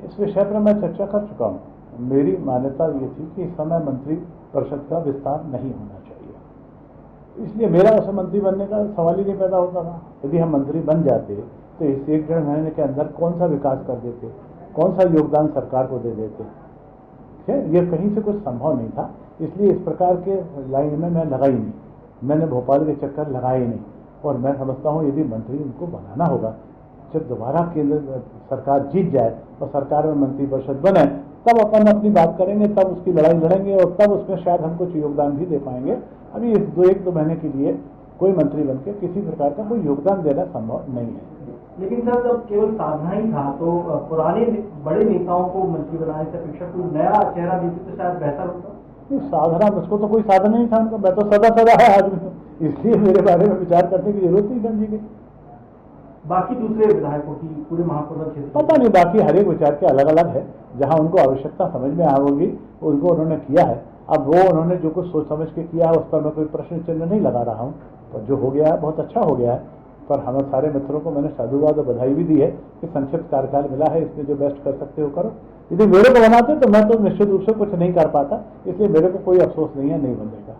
इस विषय पर मैं चर्चा कर चुका हूँ। मेरी मान्यता ये थी कि इस समय मंत्री परिषद का विस्तार नहीं होना चाहिए, इसलिए मेरा उसे मंत्री बनने का सवाल ही नहीं पैदा होता था। यदि हम मंत्री बन जाते तो इस 1-1.5 महीने के अंदर कौन सा विकास कर देते, कौन सा योगदान सरकार को दे देते, ये कहीं से कुछ संभव नहीं था। इसलिए इस प्रकार के लाइन में मैं लगा ही नहीं, मैंने भोपाल के चक्कर लगाए ही नहीं। और मैं समझता हूँ यदि मंत्री उनको बनाना होगा, जब दोबारा केंद्र सरकार जीत जाए और सरकार में मंत्री परिषद बने, तब अपन अपनी बात करेंगे, तब उसकी लड़ाई लड़ेंगे और तब उसमें शायद हम कुछ योगदान भी दे पाएंगे। अभी इस 1-2 महीने के लिए कोई मंत्री बनकर किसी प्रकार का कोई योगदान देना संभव नहीं है। लेकिन सर, जब केवल साधना ही था तो पुराने बड़े नेताओं को मंत्री बनाने से अपेक्षा कोई नया चेहरा देते तो शायद बेहतर होता। साधना, मुझको तो कोई साधन नहीं था उनका, मैं तो सदा है आदमी हूँ, इसलिए मेरे बारे में विचार करने की जरूरत नहीं समझी गई। बाकी दूसरे विधायकों की पूरे महापौर क्षेत्र पता नहीं, बाकी हर एक विचार के अलग अलग है। जहां उनको आवश्यकता समझ में आओगी उनको उन्होंने किया है। अब वो उन्होंने जो कुछ सोच समझ के किया है उस पर मैं कोई प्रश्न चिन्ह नहीं लगा रहा हूँ। तो जो हो गया है बहुत अच्छा हो गया है। पर हमें सारे मित्रों को मैंने साधुवाद और बधाई भी दी है कि संक्षिप्त कार्यकाल मिला है, इसमें जो बेस्ट कर सकते हो करो। यदि मेरे को बनाते तो मैं तो निश्चित रूप से कुछ नहीं कर पाता, इसलिए मेरे को कोई अफसोस नहीं है नहीं बनने का।